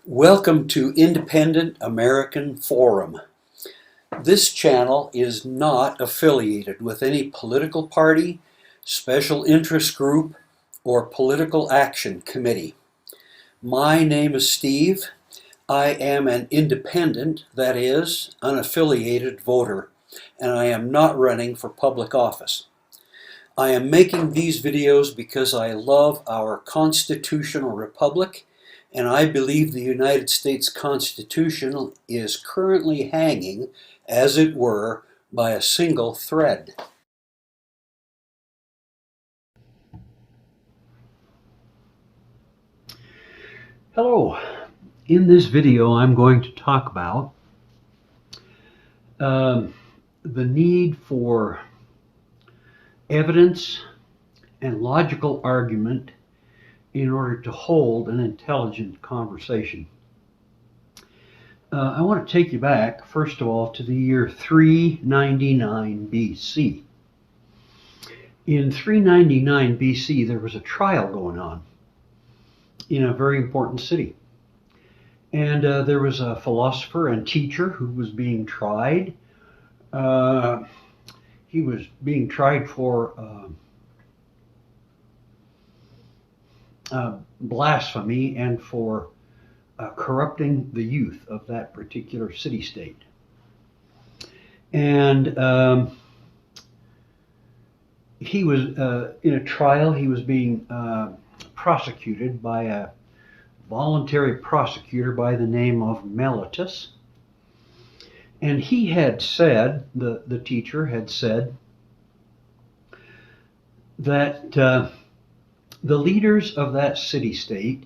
Welcome to Independent American Forum. This channel is not affiliated with any political party, special interest group, or political action committee. My name is Steve. I am an independent, that is, unaffiliated voter, and I am not running for public office. I am making these videos because I love our constitutional republic, and I believe the United States Constitution is currently hanging, as it were, by a single thread. Hello. In this video, I'm going to talk about the need for evidence and logical argument in order to hold an intelligent conversation. I want to take you back, first of all, to the year 399 BC. In 399 BC, there was a trial going on in a very important city. And there was a philosopher and teacher who was being tried. He was being tried for blasphemy and for corrupting the youth of that particular city-state. And he was in a trial. He was being prosecuted by a voluntary prosecutor by the name of Meletus. And he had said, the teacher had said, that the leaders of that city-state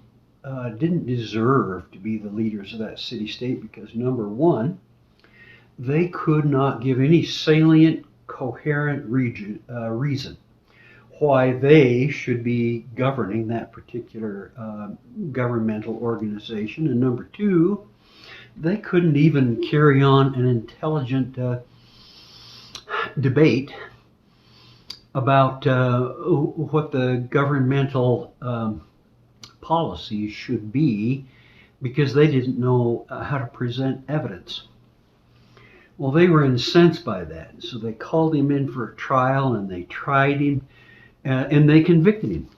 didn't deserve to be the leaders of that city-state because, number one, they could not give any salient, coherent reason why they should be governing that particular governmental organization. And number two, they couldn't even carry on an intelligent debate about what the governmental policies should be because they didn't know how to present evidence. Well, they were incensed by that, so they called him in for a trial and they tried him and they convicted him.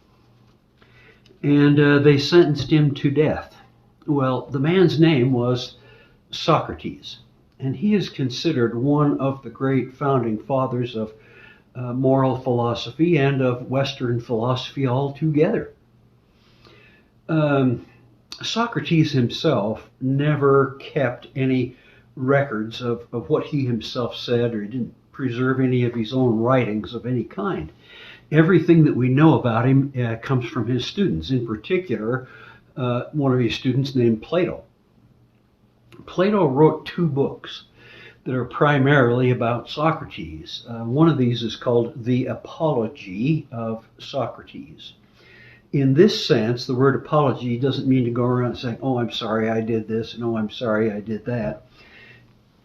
And they sentenced him to death. Well, the man's name was Socrates, and he is considered one of the great founding fathers of moral philosophy and of Western philosophy altogether. Socrates himself never kept any records of what he himself said, or he didn't preserve any of his own writings of any kind. Everything that we know about him comes from his students, in particular, one of his students named Plato. Plato wrote two books that are primarily about Socrates. One of these is called The Apology of Socrates. In this sense, the word apology doesn't mean to go around saying, oh, I'm sorry I did this, and oh, I'm sorry I did that.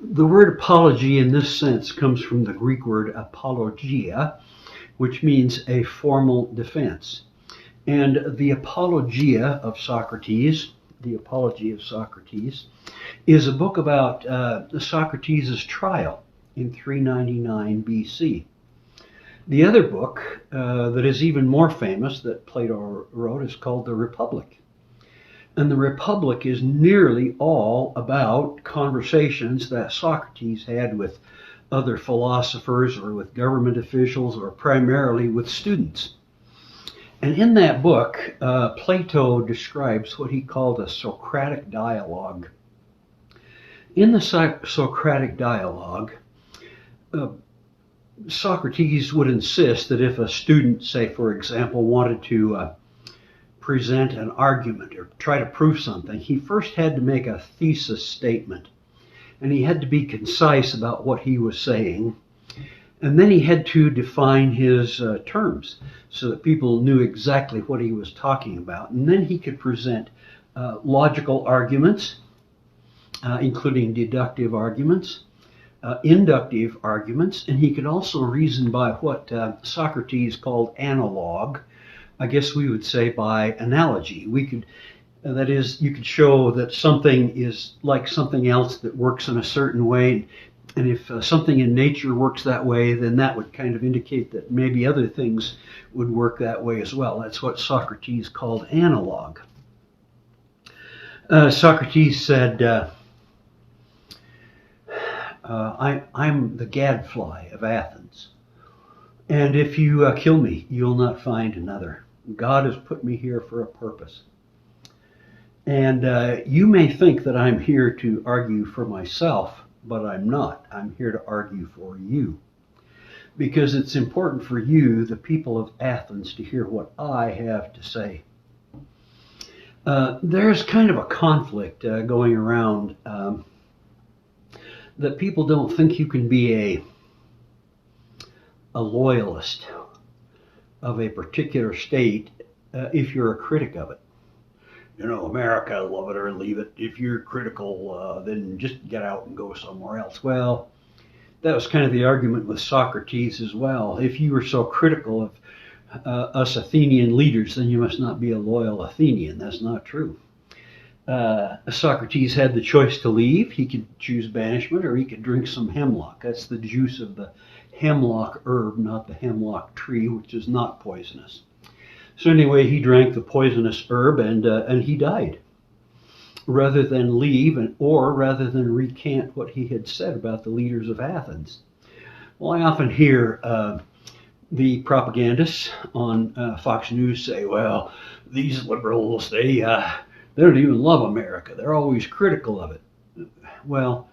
The word apology in this sense comes from the Greek word apologia, which means a formal defense. And the Apologia of Socrates, the Apology of Socrates, is a book about Socrates' trial in 399 BC. The other book that is even more famous that Plato wrote is called The Republic. And The Republic is nearly all about conversations that Socrates had with other philosophers or with government officials or primarily with students. And in that book, Plato describes what he called a Socratic dialogue. In the Socratic dialogue, Socrates would insist that if a student, say for example, wanted to present an argument or try to prove something, he first had to make a thesis statement. And he had to be concise about what he was saying. And then he had to define his terms so that people knew exactly what he was talking about. And then he could present logical arguments, including deductive arguments, inductive arguments, and he could also reason by what Socrates called analog. I guess we would say by analogy. We could That is, you could show that something is like something else that works in a certain way. And if something in nature works that way, then that would kind of indicate that maybe other things would work that way as well. That's what Socrates called analog. Socrates said, I'm the gadfly of Athens. And if you kill me, you'll not find another. God has put me here for a purpose. And you may think that I'm here to argue for myself, but I'm not. I'm here to argue for you. Because it's important for you, the people of Athens, to hear what I have to say. There's kind of a conflict going around that people don't think you can be a loyalist of a particular state if you're a critic of it. You know, America, love it or leave it. If you're critical, then just get out and go somewhere else. Well, that was kind of the argument with Socrates as well. If you were so critical of us Athenian leaders, then you must not be a loyal Athenian. That's not true. Socrates had the choice to leave. He could choose banishment, or he could drink some hemlock. That's the juice of the hemlock herb, not the hemlock tree, which is not poisonous. So anyway, he drank the poisonous herb, and he died, rather than leave, or rather than recant what he had said about the leaders of Athens. Well, I often hear the propagandists on Fox News say, well, these liberals, they don't even love America. They're always critical of it. Well,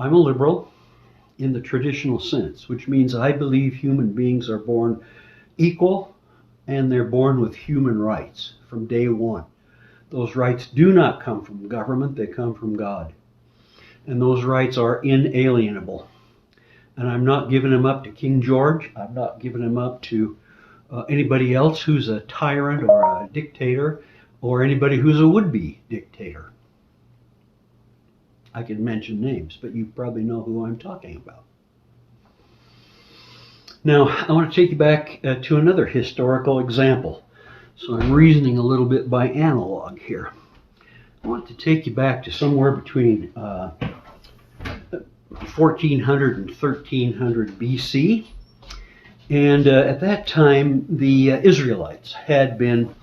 I'm a liberal in the traditional sense, which means I believe human beings are born equal and they're born with human rights from day one. Those rights do not come from government, they come from God. And those rights are inalienable. And I'm not giving them up to King George. I'm not giving them up to anybody else who's a tyrant or a dictator, or anybody who's a would-be dictator. I can mention names, but you probably know who I'm talking about. Now, I want to take you back to another historical example. So I'm reasoning a little bit by analog here. I want to take you back to somewhere between 1400 and 1300 BC. And at that time, the Israelites had been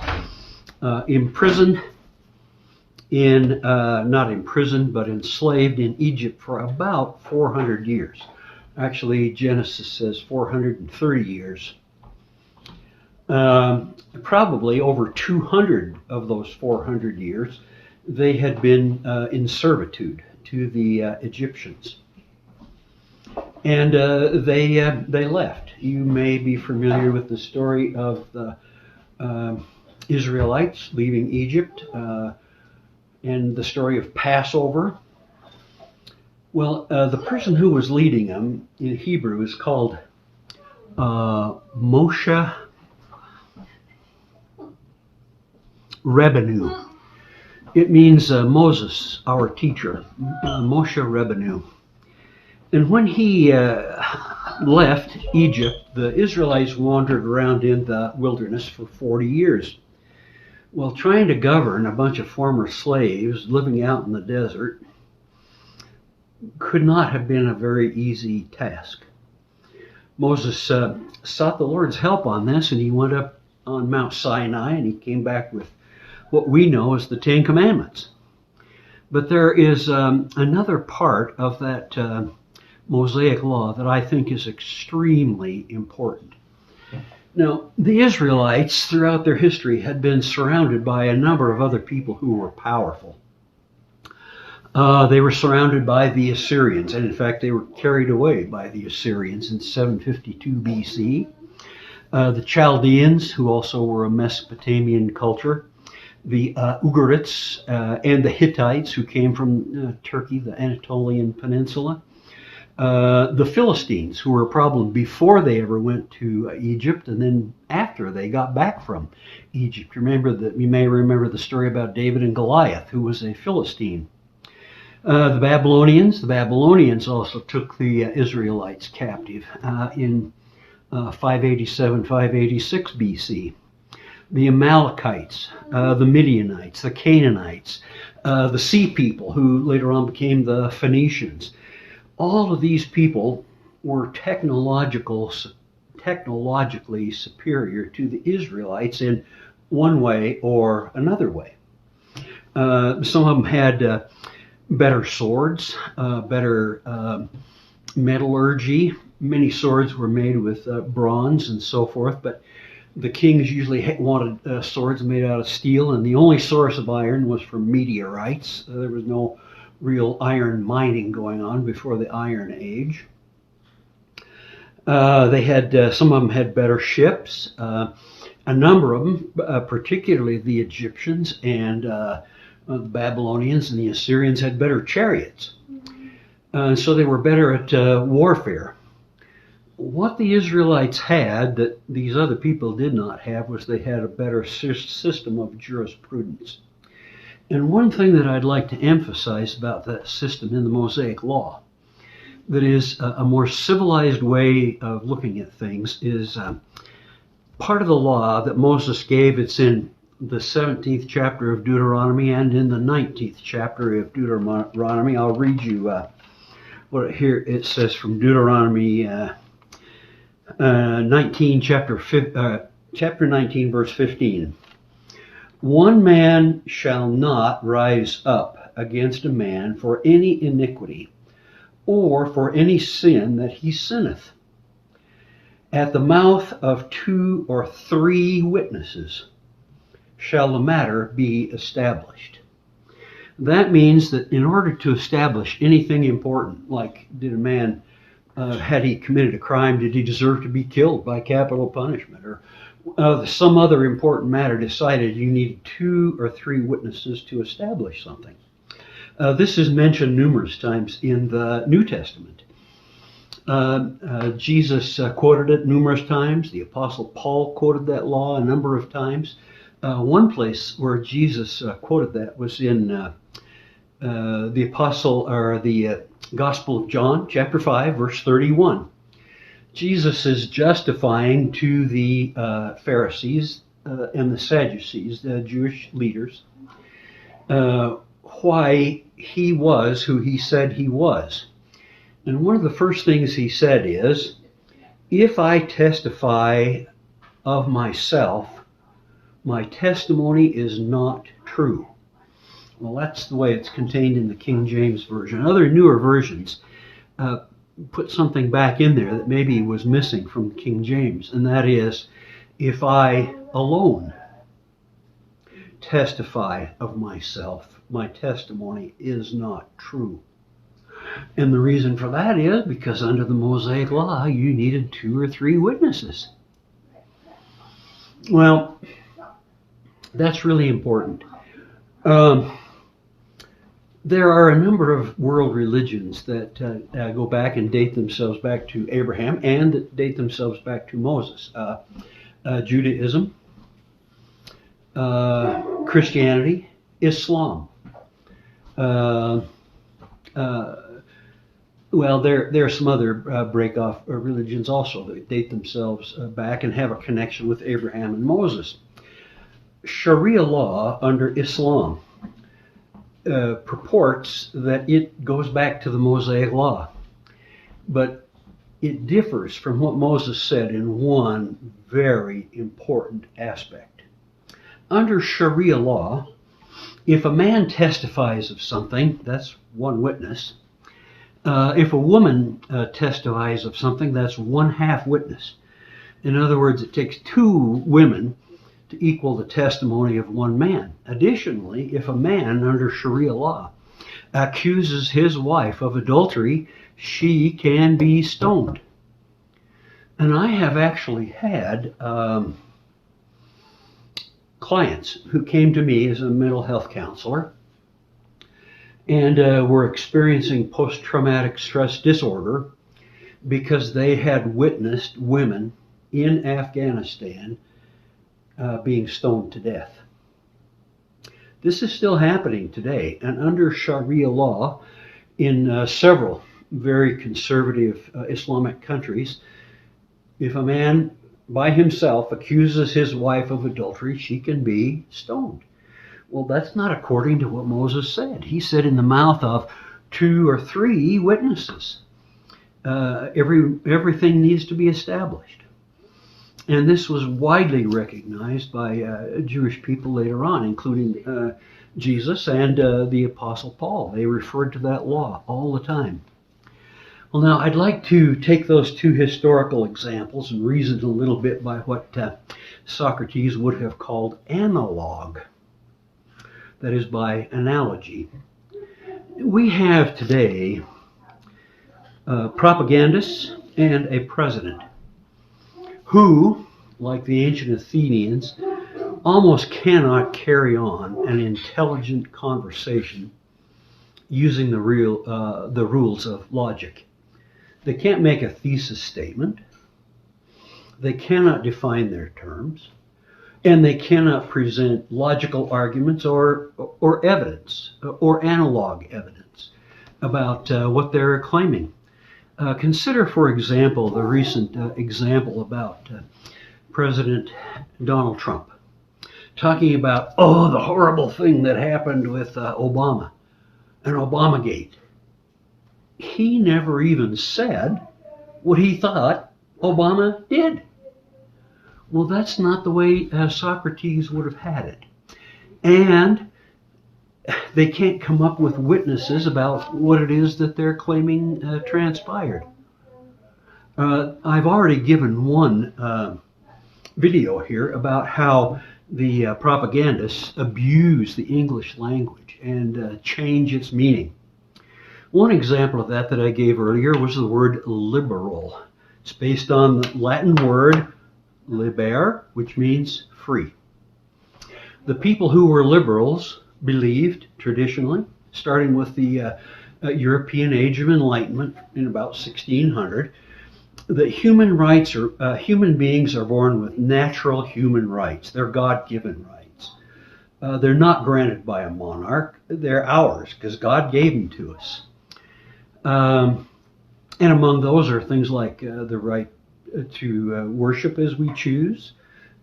imprisoned not imprisoned, but enslaved in Egypt for about 400 years. Actually, Genesis says 430 years. Probably over 200 of those 400 years, they had been in servitude to the Egyptians. And they left. You may be familiar with the story of the Israelites leaving Egypt and the story of Passover. Well, the person who was leading them in Hebrew is called Moshe Rabbeinu. It means Moses, our teacher, Moshe Rabbeinu. And when he left Egypt, the Israelites wandered around in the wilderness for 40 years. Well, trying to govern a bunch of former slaves living out in the desert could not have been a very easy task. Moses sought the Lord's help on this, and he went up on Mount Sinai, and he came back with what we know as the Ten Commandments. But there is another part of that Mosaic law that I think is extremely important. Now, the Israelites throughout their history had been surrounded by a number of other people who were powerful. They were surrounded by the Assyrians, and in fact they were carried away by the Assyrians in 752 BC. The Chaldeans, who also were a Mesopotamian culture, the Ugarites, and the Hittites, who came from Turkey, the Anatolian Peninsula. The Philistines, who were a problem before they ever went to Egypt, and then after they got back from Egypt. You may remember the story about David and Goliath, who was a Philistine. The Babylonians also took the Israelites captive in 587, 586 BC. the Amalekites, the Midianites, the Canaanites, the Sea People, who later on became the Phoenicians. All of these people were technologically superior to the Israelites in one way or another way. Some of them had better swords, better metallurgy. Many swords were made with bronze and so forth, but the kings usually wanted swords made out of steel, and the only source of iron was from meteorites. There was no real iron mining going on before the Iron Age. They had some of them had better ships. A number of them, particularly the Egyptians and the Babylonians and the Assyrians, had better chariots. So they were better at warfare. What the Israelites had that these other people did not have was they had a better system of jurisprudence. And one thing that I'd like to emphasize about that system in the Mosaic Law, that is a more civilized way of looking at things, is part of the law that Moses gave. It's in the 17th chapter of Deuteronomy and in the 19th chapter of Deuteronomy. I'll read you what here it says from Deuteronomy 19, chapter 19, verse 15. One man shall not rise up against a man for any iniquity or for any sin that he sinneth. At the mouth of 2 or 3 witnesses shall the matter be established. That means that in order to establish anything important, like did a man, had he committed a crime, did he deserve to be killed by capital punishment, or some other important matter decided, you need 2 or 3 witnesses to establish something. This is mentioned numerous times in the New Testament. Jesus quoted it numerous times. The Apostle Paul quoted that law a number of times. One place where Jesus quoted that was in the Gospel of John, chapter 5, verse 31. Jesus is justifying to the Pharisees and the Sadducees, the Jewish leaders, why he was who he said he was. And one of the first things he said is, if I testify of myself, my testimony is not true. Well, that's the way it's contained in the King James Version. Other newer versions put something back in there that maybe was missing from King James, and that is, if I alone testify of myself, my testimony is not true. And the reason for that is because under the Mosaic Law, you needed 2 or 3 witnesses. Well, that's really important. There are a number of world religions that go back and date themselves back to Abraham and that date themselves back to Moses. Judaism, Christianity, Islam. Well, there are some other break-off religions also that date themselves back and have a connection with Abraham and Moses. Sharia law under Islam purports that it goes back to the Mosaic Law, but it differs from what Moses said in one very important aspect. Under Sharia law, if a man testifies of something, that's one witness. If a woman testifies of something, that's 1/2 witness. In other words, it takes 2 women to equal the testimony of 1 man. Additionally, if a man under Sharia law accuses his wife of adultery, she can be stoned. And I have actually had clients who came to me as a mental health counselor and were experiencing post-traumatic stress disorder because they had witnessed women in Afghanistan being stoned to death. This is still happening today, and under Sharia law in several very conservative Islamic countries, if a man by himself accuses his wife of adultery, she can be stoned. Well, that's not according to what Moses said. He said, in the mouth of 2 or 3 witnesses, everything needs to be established. And this was widely recognized by Jewish people later on, including Jesus and the Apostle Paul. They referred to that law all the time. Well, now I'd like to take those 2 historical examples and reason a little bit by what Socrates would have called analog. That is, by analogy. We have today propagandists and a president who, like the ancient Athenians, almost cannot carry on an intelligent conversation using the rules of logic. They can't make a thesis statement, they cannot define their terms, and they cannot present logical arguments or evidence or analog evidence about what they're claiming. Consider, for example, the recent example about President Donald Trump talking about, the horrible thing that happened with Obama and Obamagate. He never even said what he thought Obama did. Well, that's not the way Socrates would have had it. And they can't come up with witnesses about what it is that they're claiming transpired. I've already given one video here about how the propagandists abuse the English language and change its meaning. One example of that I gave earlier was the word liberal. It's based on the Latin word liber, which means free. The people who were liberals believed traditionally, starting with the European Age of Enlightenment in about 1600, that human beings are born with natural human rights. They're God-given rights. They're not granted by a monarch. They're ours because God gave them to us. And among those are things like the right to worship as we choose,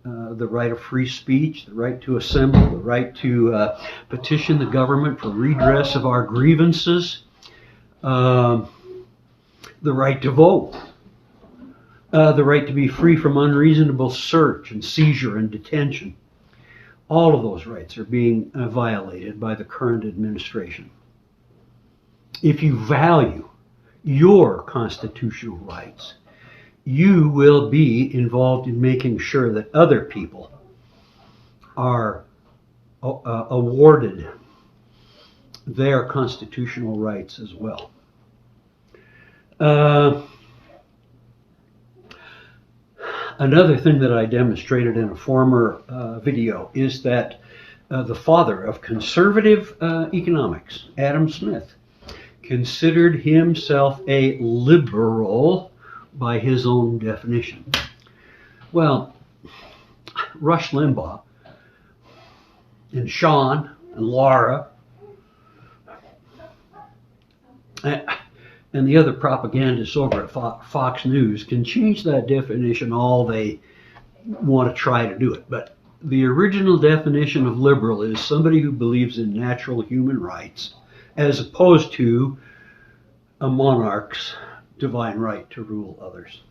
the right of free speech, the right to assemble, the right to petition the government for redress of our grievances, the right to vote, the right to be free from unreasonable search and seizure and detention. All of those rights are being violated by the current administration. If you value your constitutional rights, you will be involved in making sure that other people are awarded their constitutional rights as well. Another thing that I demonstrated in a former video is that the father of conservative economics, Adam Smith, considered himself a liberal by his own definition. Well, Rush Limbaugh and Sean and Laura and the other propagandists over at Fox News can change that definition all they want to try to do it. But the original definition of liberal is somebody who believes in natural human rights as opposed to a monarch's divine right to rule others.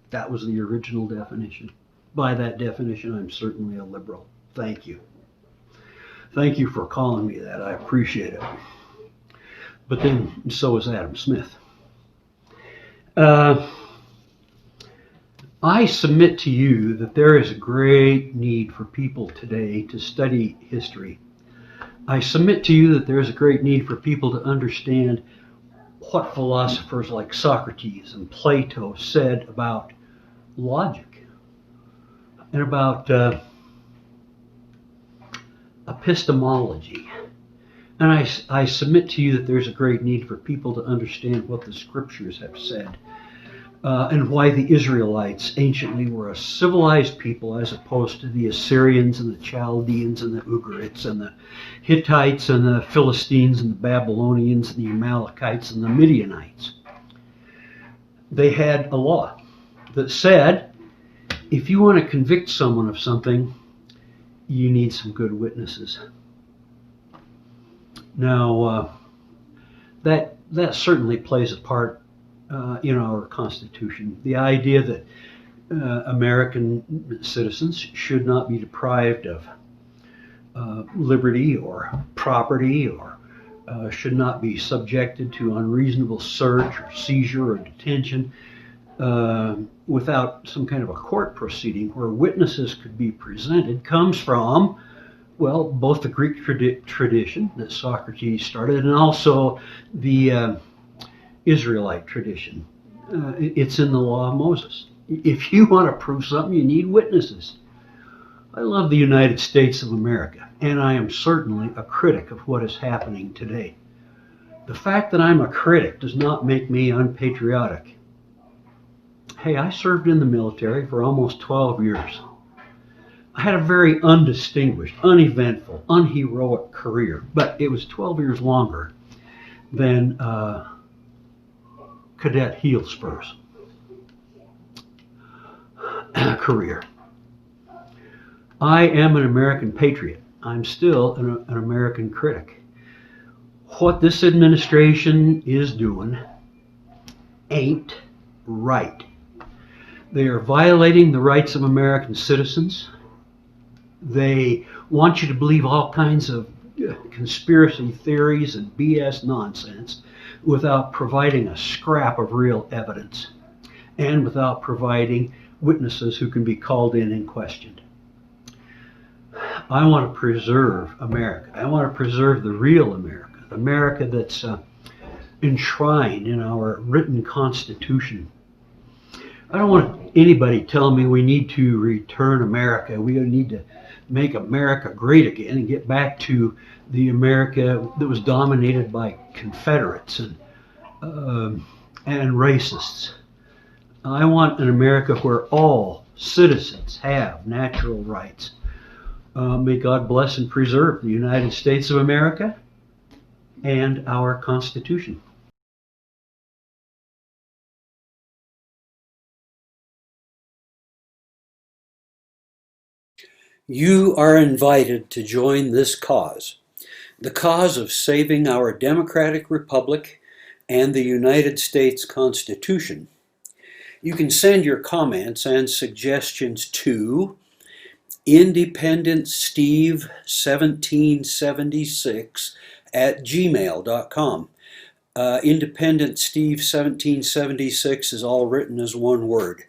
That was the original definition. By that definition, I'm certainly a liberal. Thank you. Thank you for calling me that. I appreciate it. But then, so is Adam Smith. I submit to you that there is a great need for people today to study history. I submit to you that there is a great need for people to understand what philosophers like Socrates and Plato said about logic and about epistemology. And I submit to you that there's a great need for people to understand what the scriptures have said and why the Israelites anciently were a civilized people as opposed to the Assyrians and the Chaldeans and the Ugarites and the Hittites and the Philistines and the Babylonians and the Amalekites and the Midianites. They had a law that said If you want to convict someone of something, you need some good witnesses. Now, that certainly plays a part in our Constitution. The idea that American citizens should not be deprived of liberty or property, or should not be subjected to unreasonable search or seizure or detention without some kind of a court proceeding where witnesses could be presented, comes from, well, both the Greek tradition that Socrates started and also the Israelite tradition. It's in the law of Moses. If you want to prove something, you need witnesses. I love the United States of America, and I am certainly a critic of what is happening today. The fact that I'm a critic does not make me unpatriotic. Hey, I served in the military for almost 12 years. I had a very undistinguished, uneventful, unheroic career, but it was 12 years longer than Cadet Heelspur's career. I am an American patriot. I'm still an American critic. What this administration is doing ain't right. They are violating the rights of American citizens. They want you to believe all kinds of conspiracy theories and BS nonsense without providing a scrap of real evidence and without providing witnesses who can be called in and questioned. I want to preserve America. I want to preserve the real America, the America that's enshrined in our written Constitution. I don't want anybody telling me we need to return America. We need to make America great again and get back to the America that was dominated by Confederates and racists. I want an America where all citizens have natural rights. May God bless and preserve the United States of America and our Constitution. You are invited to join this cause, the cause of saving our democratic republic and the United States Constitution. You can send your comments and suggestions to independentsteve1776@gmail.com. Independent Steve 1776 is all written as one word.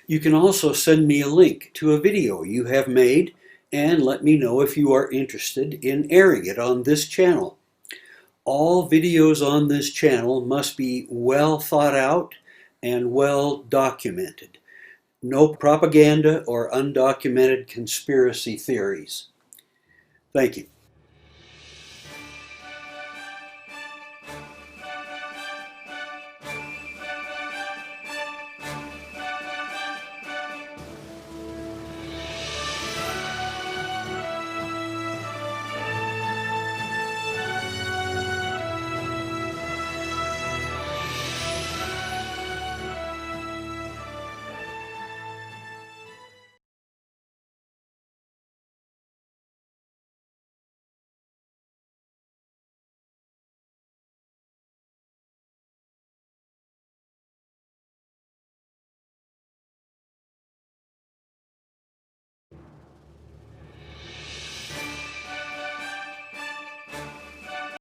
You can also send me a link to a video you have made and let me know if you are interested in airing it on this channel. All videos on this channel must be well thought out and well documented. No propaganda or undocumented conspiracy theories. Thank you.